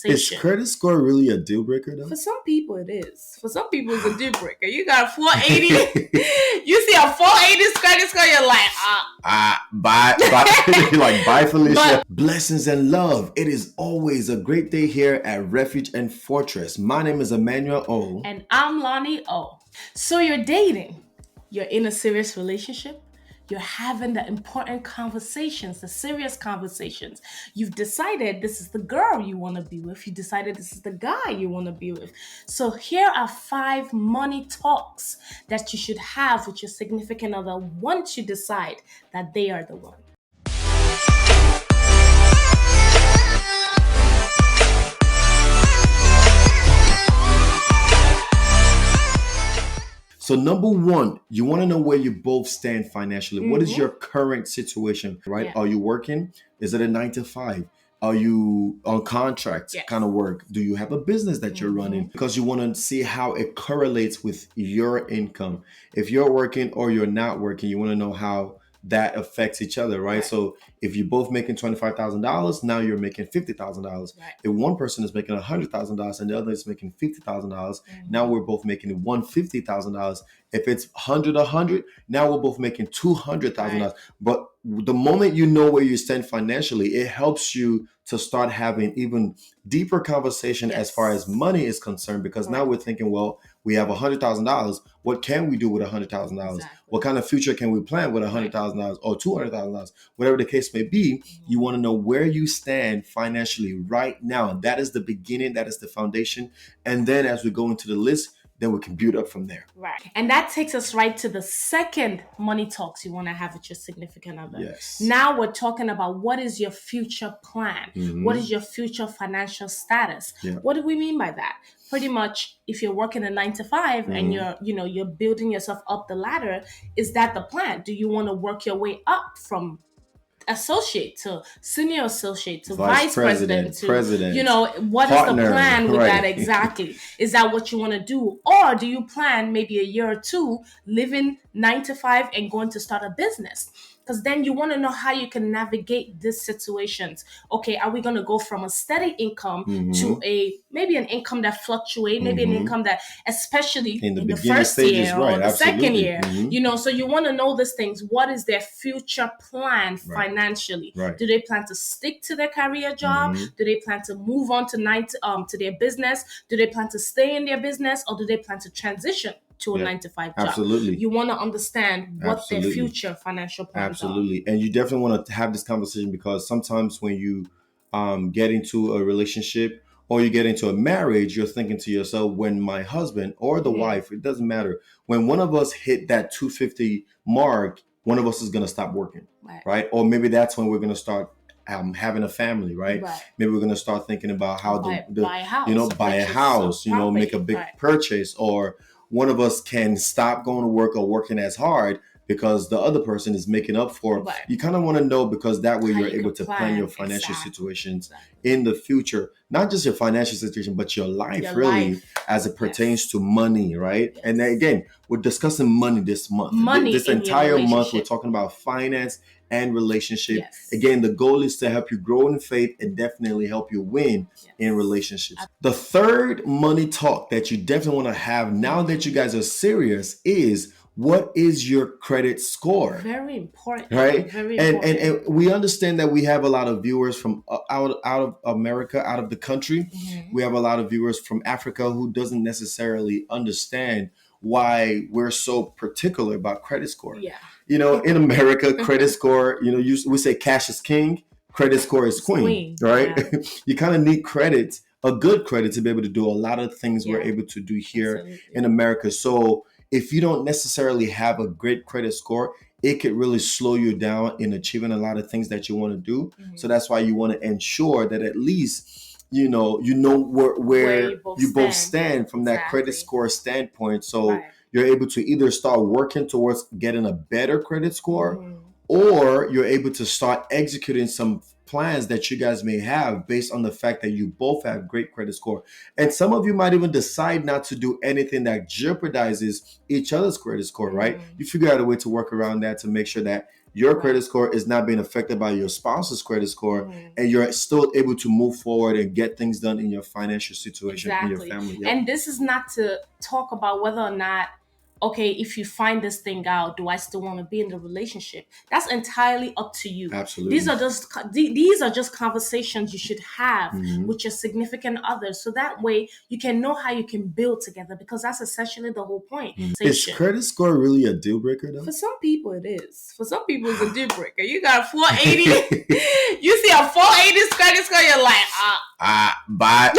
Is credit score really a deal breaker though? For some people it is. For some people it's a deal breaker. You got a 480. You see a 480 credit score, you're like, bye. Like, bye, Felicia. Blessings and love. It is always a great day here at Refuge and Fortress. My name is Emmanuel O. And I'm Lonnie O. So you're dating. You're in a serious relationship. You're having the important conversations, the serious conversations. You've decided this is the girl you want to be with. You decided this is the guy you want to be with. So here are 5 money talks that you should have with your significant other once you decide that they are the one. So number 1, you want to know where you both stand financially. Mm-hmm. What is your current situation, right? Yeah. Are you working? Is it a 9 to 5? Are you on contract kind of work? Do you have a business that you're running? Because you want to see how it correlates with your income. If you're working or you're not working, you want to know how that affects each other, right? So if you're both making $25,000, now you're making $50,000. Right. If one person is making $100,000 and the other is making $50,000, now we're both making $150,000. If it's 100, now we're both making $200,000. Right. But the moment you know where you stand financially, it helps you to start having even deeper conversation as far as money is concerned, because now we're thinking, well, we have $100,000. What can we do with $100,000? Exactly. What kind of future can we plan with $100,000 or $200,000? Whatever the case may be, you want to know where you stand financially right now. And that is the beginning. That is the foundation. And then as we go into the list, then we can build up from there. Right. And that takes us right to the second money talks you want to have with your significant other. Yes. Now we're talking about what is your future plan? Mm-hmm. What is your future financial status? Yeah. What do we mean by that? Pretty much, if you're working a 9 to 5 and you're building yourself up the ladder, is that the plan? Do you want to work your way up from associate to senior associate to vice president to president, what partner, is the plan with that exactly? Is that what you want to do? Or do you plan maybe a year or 2 living 9 to 5 and going to start a business? Because then you want to know how you can navigate these situations. Okay, are we going to go from a steady income to maybe an income that fluctuates, maybe an income that, especially in the first stages, year or the second year, so you want to know these things. What is their future plan financially? Right. Do they plan to stick to their career job? Do they plan to move on to their business? Do they plan to stay in their business, or do they plan to transition to a 9 to 5 job? Absolutely. You want to understand what their future financial plans are. And you definitely want to have this conversation, because sometimes when you get into a relationship or you get into a marriage, you're thinking to yourself, when my husband or the wife, it doesn't matter, when one of us hit that 250 mark, one of us is going to stop working, right? Or maybe that's when we're going to start having a family, right? Maybe we're going to start thinking about how buy a house, make a big purchase, or one of us can stop going to work or working as hard because the other person is making up for it. You kind of want to know, because that way you're able to plan your financial situations in the future. Not just your financial situation, but your life, as it pertains to money, right? Yes. And then again, we're discussing money this month. This entire month, we're talking about finance and relationship. Yes. Again, the goal is to help you grow in faith and definitely help you win in relationships. The third money talk that you definitely want to have now that you guys are serious is, what is your credit score? Very important. Right? Very important. And we understand that we have a lot of viewers from out of America, out of the country. We have a lot of viewers from Africa who doesn't necessarily understand why we're so particular about credit score. Yeah. In America, credit score, we say cash is king, credit score is queen, right? Yeah. You kind of need credit, a good credit, to be able to do a lot of things we're able to do here in America. So if you don't necessarily have a great credit score, it could really slow you down in achieving a lot of things that you want to do. So that's why you want to ensure that at least you know where you both stand from that credit score standpoint. So you're able to either start working towards getting a better credit score, or you're able to start executing some plans that you guys may have based on the fact that you both have great credit score. And some of you might even decide not to do anything that jeopardizes each other's credit score, right? You figure out a way to work around that to make sure that your credit score is not being affected by your spouse's credit score, and you're still able to move forward and get things done in your financial situation in your family. Yep. And this is not to talk about whether or not, okay, if you find this thing out, do I still want to be in the relationship? That's entirely up to you. Absolutely. These are just conversations you should have with your significant other, so that way you can know how you can build together, because that's essentially the whole point. Is credit score really a deal breaker though? For some people it is. For some people it's a deal breaker. You got a 480, you see a 480 credit score, you're like, bye.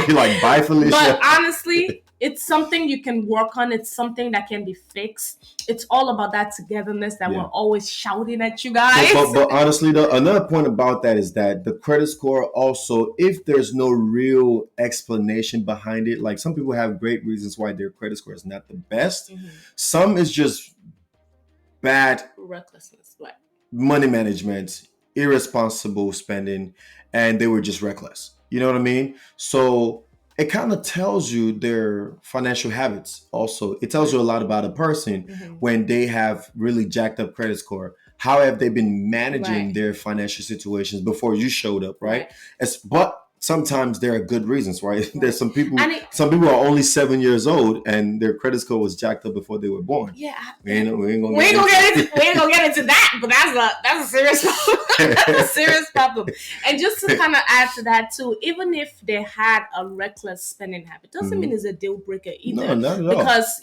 You're like, bye, Felicia. But honestly, it's something you can work on. It's something that can be fixed. It's all about that togetherness that we're always shouting at you guys. But honestly, though, another point about that is that the credit score also, if there's no real explanation behind it, like some people have great reasons why their credit score is not the best. Some is just bad recklessness, like money management, irresponsible spending, and they were just reckless. You know what I mean? So it kind of tells you their financial habits. Also, it tells you a lot about a person when they have really jacked up credit score. How have they been managing their financial situations before you showed up, right? But sometimes there are good reasons, right? There's some people are only 7 years old and their credit score was jacked up before they were born. Yeah, we ain't gonna get into that, but that's a serious problem. That's a serious problem. And just to kind of add to that too, even if they had a reckless spending habit, doesn't mean it's a deal breaker either. No, not at all. Because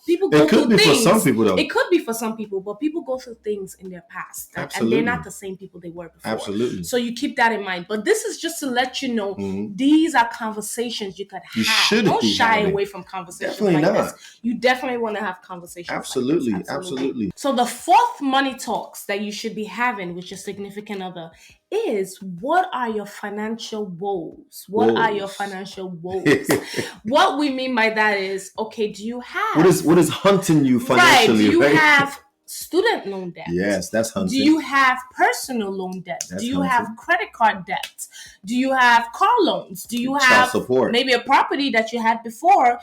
people go through things. It could be for some people though. It could be for some people, but people go through things in their past, and they're not the same people they were before. Absolutely. So you keep that in mind. But this is just to let you know, these are conversations you could have. You shouldn't Don't be shy having. away from conversations Definitely like not. this. You definitely want to have conversations. Absolutely, like this. absolutely. So the fourth money talks that you should be having with your significant other is, what are your financial woes? What are your financial woes? What we mean by that is, okay, do you have what is hunting you financially? Do you have student loan debt? Yes, that's hunting. Do you have personal loan debt? Do you have credit card debt? Do you have car loans? Do you have child support? Maybe a property that you had before,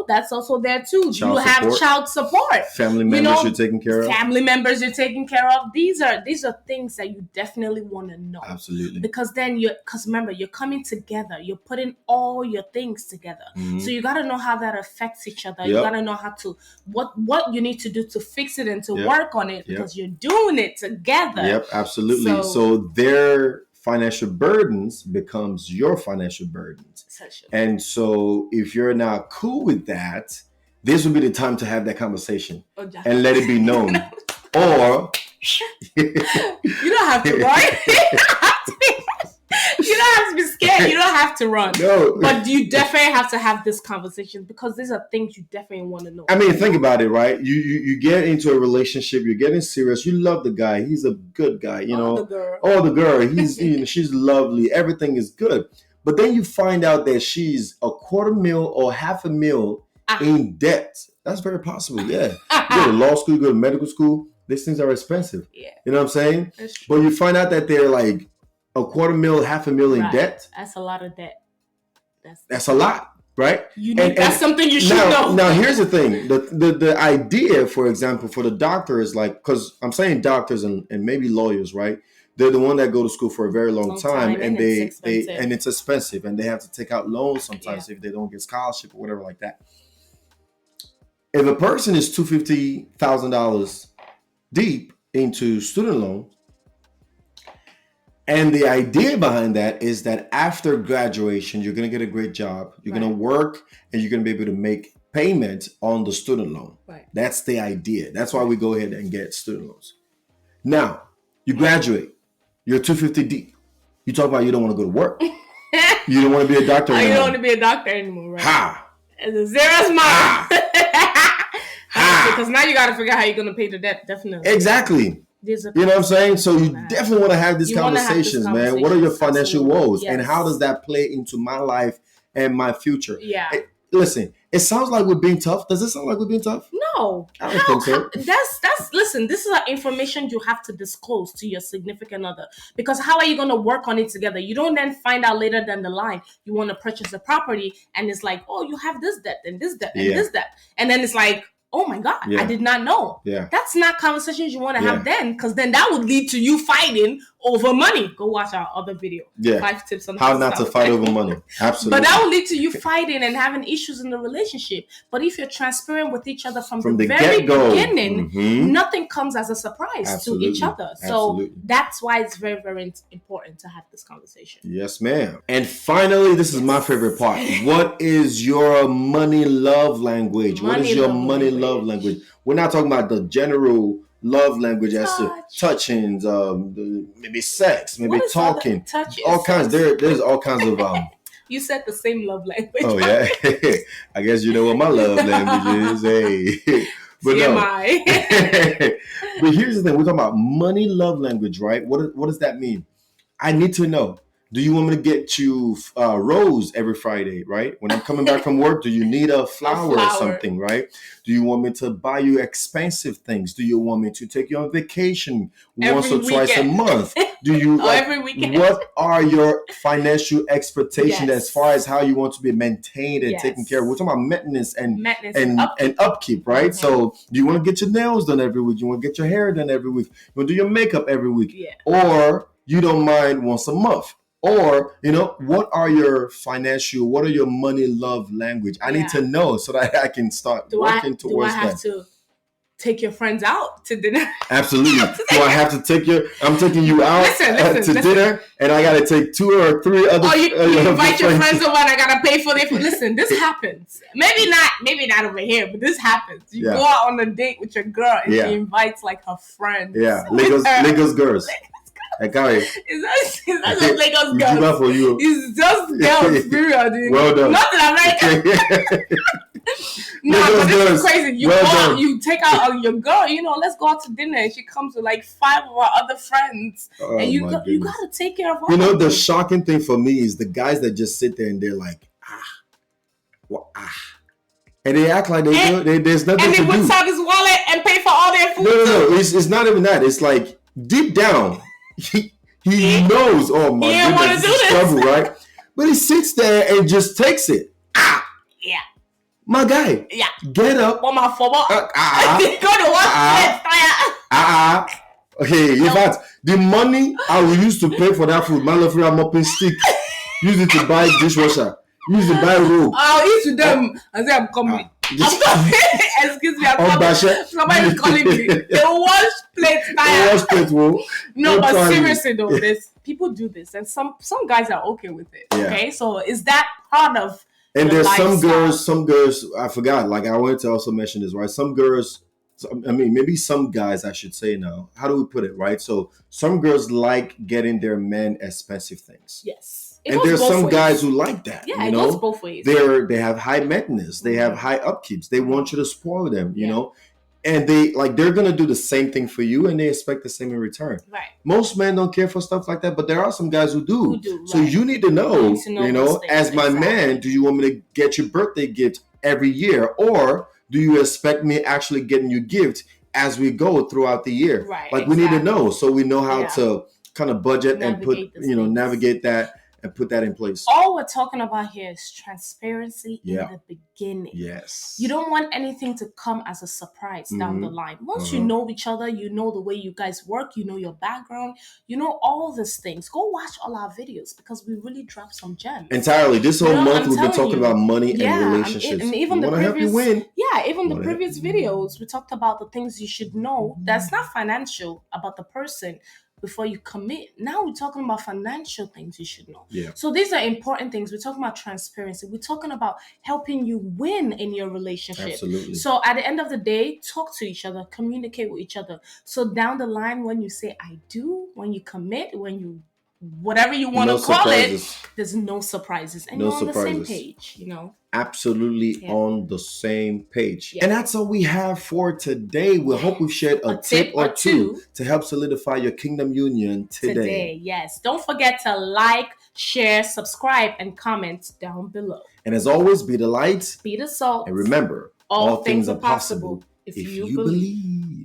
that's also there too. Do you have child support? Family members you're taking care of? Family members you're taking care of. These are things that you definitely want to know. Absolutely. Because then remember, you're coming together. You're putting all your things together. So you got to know how that affects each other. You got to know how to, what you need to do to fix it and to work on it, because you're doing it together. Yep, absolutely. So their financial burdens becomes your financial burdens. And so if you're not cool with that, this would be the time to have that conversation and let it be known. Or you don't have to, right? You don't have to be scared. You don't have to run. No. But you definitely have to have this conversation, because these are things you definitely want to know. I mean, think about it, right? You get into a relationship, you're getting serious, you love the guy, he's a good guy, the girl. Oh, the girl, he's she's lovely, everything is good. But then you find out that she's $250,000 or $500,000 in debt. That's very possible, yeah. You go to law school, you go to medical school, these things are expensive. Yeah. You know what I'm saying? But you find out that they're like $250,000, $500,000 in debt. That's a lot of debt. That's a lot, right? That's something you should know. Now, here's the thing. The idea, for example, for the doctor is like, because I'm saying doctors and maybe lawyers, right? They're the one that go to school for a very long time, and it's expensive, and they have to take out loans sometimes if they don't get scholarship or whatever like that. If a person is $250,000 deep into student loan, and the idea behind that is that after graduation, you're going to get a great job. You're going to work, and you're going to be able to make payment on the student loan. Right. That's the idea. That's why we go ahead and get student loans. Now, you graduate. You're 250 deep. You talk about you don't want to go to work. You don't want to be a doctor anymore. You don't want to be a doctor anymore, right? Ha! It's a serious matter. Because now you got to figure out how you're going to pay the debt, definitely. Exactly. You know what I'm saying? So you definitely want to have these conversations, man. What are your financial woes? Yes. And how does that play into my life and my future? Yeah. Listen, it sounds like we're being tough. Does it sound like we're being tough? No. I don't think so. Listen, this is information you have to disclose to your significant other. Because how are you going to work on it together? You don't then find out later down the line, you want to purchase a property, and it's like, oh, you have this debt and this debt and this debt. And then it's like, oh my God, I did not know. Yeah. That's not conversations you want to have then, because then that would lead to you fighting over money. Go watch our other video. 5 tips on how not to fight over money. Absolutely. But that will lead to you fighting and having issues in the relationship. But if you're transparent with each other from the very beginning, nothing comes as a surprise to each other. So that's why it's very, very important to have this conversation. Yes, ma'am. And finally, this is my favorite part. What is your money love language? What is your money love language? We're not talking about the general love language as to touchings, maybe sex, maybe talking, all kinds. There's all kinds of You said the same love language. Oh yeah, I guess you know what my love language is. Hey, but TMI. But here's the thing: we're talking about money love language, right? What does that mean? I need to know. Do you want me to get you rose every Friday, right? When I'm coming back from work, do you need a flower or something, right? Do you want me to buy you expensive things? Do you want me to take you on vacation once or twice a month? Do you every weekend? What are your financial expectations as far as how you want to be maintained and taken care of? We're talking about maintenance and upkeep, right? So do you want to get your nails done every week? You want to get your hair done every week? You want to do your makeup every week? Yeah. Or you don't mind once a month? Or, what are your money love language? I need to know so that I can start working towards that. Do I have to take your friends out to dinner? Absolutely. Do I have to I'm taking you out to dinner, and I got to take 2 or 3 other... Oh, you invite your friends over and I got to pay for their food. Listen, this happens. Maybe not over here, but this happens. You go out on a date with your girl and she invites like her friends. Yeah, Lagos girls. I got it. It's not just Lagos girls. For you. It's just girls, period. Well done. Not that American. No, but this is crazy. You take out your girl, let's go out to dinner, and she comes with like 5 of our other friends. Oh, and you got to take care of all the shocking thing for me is the guys that just sit there and they're like, and they act like there's nothing to do. And he whips out his wallet and pay for all their food. No. It's not even that. It's like deep down. He knows, oh my goodness, this is trouble, right? But he sits there and just takes it. Yeah. My guy. Yeah. Get up. On my phone. Go to work. Okay, in fact, the money I will use to pay for that food, my love, I'm mopping stick. Use it to buy dishwasher. Use it to buy robe. I'll eat with them and say I'm coming. Excuse me, I'm coming. Somebody's calling me. They wash plates. No, but seriously though, people do this, and some guys are okay with it. Yeah. Okay, so is that part of? And there's some girls. I forgot. Like I wanted to also mention this, right? Some girls. Maybe some guys, I should say now. How do we put it, right? So some girls like getting their men expensive things. Yes. And there's some guys who like that. Yeah, it goes both ways. They have high maintenance. They have high upkeeps. They want you to spoil them, you know. And they're gonna do the same thing for you, and they expect the same in return. Right. Most men don't care for stuff like that, but there are some guys who do. So you need to know, as my man, do you want me to get you birthday gift every year, or do you expect me actually getting you gift as we go throughout the year? Right. Like we need to know, so we know how to kind of budget and navigate that. And put that in place. All we're talking about here is transparency in the beginning. Yes. You don't want anything to come as a surprise down the line. Once you know each other, you know the way you guys work, you know your background, you know all these things. Go watch all our videos because we really drop some gems. Entirely. This whole month we've been talking about money and relationships. And even the previous, help you win. Yeah, even the previous videos, we talked about the things you should know that's not financial about the person before you commit. Now we're talking about financial things you should know. Yeah. So these are important things. We're talking about transparency. We're talking about helping you win in your relationship. Absolutely. So at the end of the day, talk to each other, communicate with each other. So down the line, when you say I do, when you commit, when you whatever you want to call it, there's no surprises. And you're on the same page, Absolutely on the same page. Yeah. And that's all we have for today. We hope we've shared a tip or two to help solidify your kingdom union today. Yes. Don't forget to like, share, subscribe, and comment down below. And as always, be the light, be the salt. And remember, all things are possible if you believe.